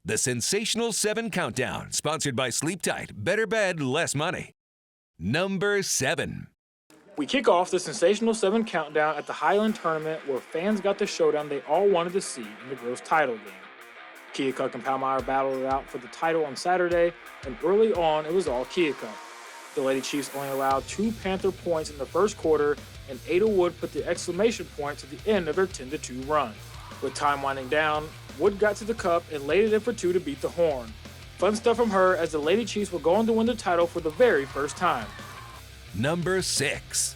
The Sensational 7 Countdown, sponsored by Sleep Tight, better bed, less money. Number 7. We kick off the Sensational 7 Countdown at the Highland Tournament where fans got the showdown they all wanted to see in the girls' title game. Keokuk and Palmyra battled it out for the title on Saturday, and early on it was all Keokuk. The Lady Chiefs only allowed 2 Panther points in the first quarter, and Ada Wood put the exclamation point to the end of their 10-2 run. With time winding down, Wood got to the cup and laid it in for 2 to beat the Horn. Fun stuff from her as the Lady Chiefs were going to win the title for the very first time. Number 6.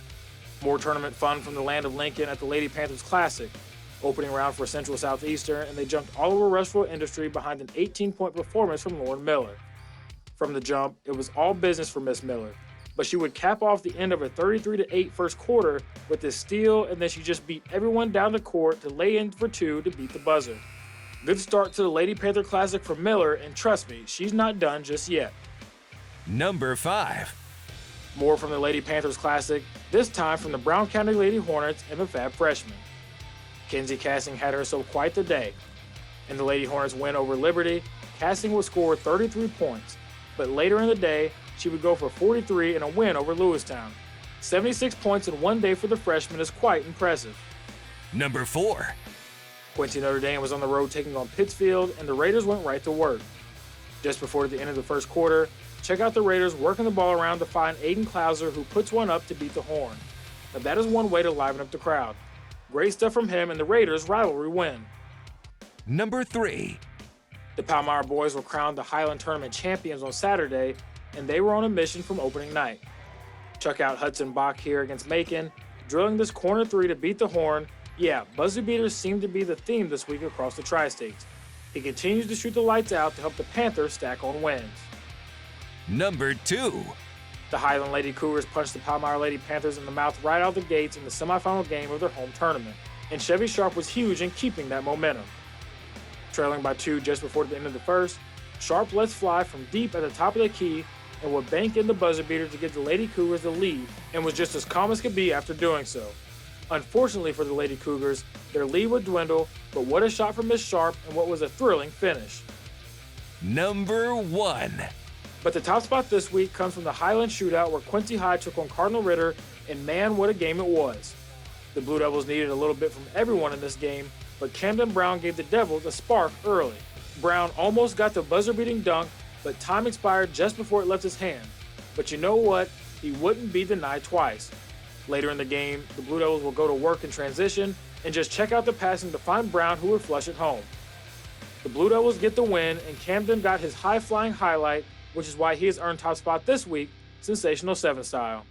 More tournament fun from the land of Lincoln at the Lady Panthers Classic. Opening round for Central Southeastern, and they jumped all over Rushville Industry behind an 18-point performance from Lauren Miller. From the jump, it was all business for Miss Miller, but she would cap off the end of a 33-8 first quarter with this steal, and then she just beat everyone down the court to lay in for 2 to beat the buzzer. Good start to the Lady Panther Classic for Miller, and trust me, she's not done just yet. Number 5. More from the Lady Panthers Classic, this time from the Brown County Lady Hornets and the Fab Freshmen. Kenzie Cassing had herself quite the day. In the Lady Hornets win over Liberty, Cassing would score 33 points, but later in the day, she would go for 43 in a win over Lewistown. 76 points in one day for the freshman is quite impressive. Number 4. Quincy Notre Dame was on the road taking on Pittsfield, and the Raiders went right to work. Just before the end of the first quarter, check out the Raiders working the ball around to find Aiden Clouser, who puts one up to beat the Horn. Now that is one way to liven up the crowd. Great stuff from him, and the Raiders' rivalry win. Number 3. The Palmyra boys were crowned the Highland Tournament champions on Saturday, and they were on a mission from opening night. Check out Hudson Bach here against Macon, drilling this corner 3 to beat the Horn. Yeah, buzzer beaters seem to be the theme this week across the Tri-States. He continues to shoot the lights out to help the Panthers stack on wins. Number 2. The Highland Lady Cougars punched the Palmyra Lady Panthers in the mouth right out the gates in the semifinal game of their home tournament, and Chevy Sharp was huge in keeping that momentum. Trailing by 2 just before the end of the first, Sharp lets fly from deep at the top of the key and would bank in the buzzer beater to give the Lady Cougars the lead, and was just as calm as could be after doing so. Unfortunately for the Lady Cougars, their lead would dwindle, but what a shot from Miss Sharp and what was a thrilling finish. Number 1. But the top spot this week comes from the Highland Shootout where Quincy High took on Cardinal Ritter, and man, what a game it was. The Blue Devils needed a little bit from everyone in this game, but Camden Brown gave the Devils a spark early. Brown almost got the buzzer-beating dunk, but time expired just before it left his hand. But you know what? He wouldn't be denied twice. Later in the game, the Blue Devils will go to work in transition and just check out the passing to find Brown, who would flush it home. The Blue Devils get the win, and Camden got his high-flying highlight, which is why he has earned top spot this week, Sensational 7 style.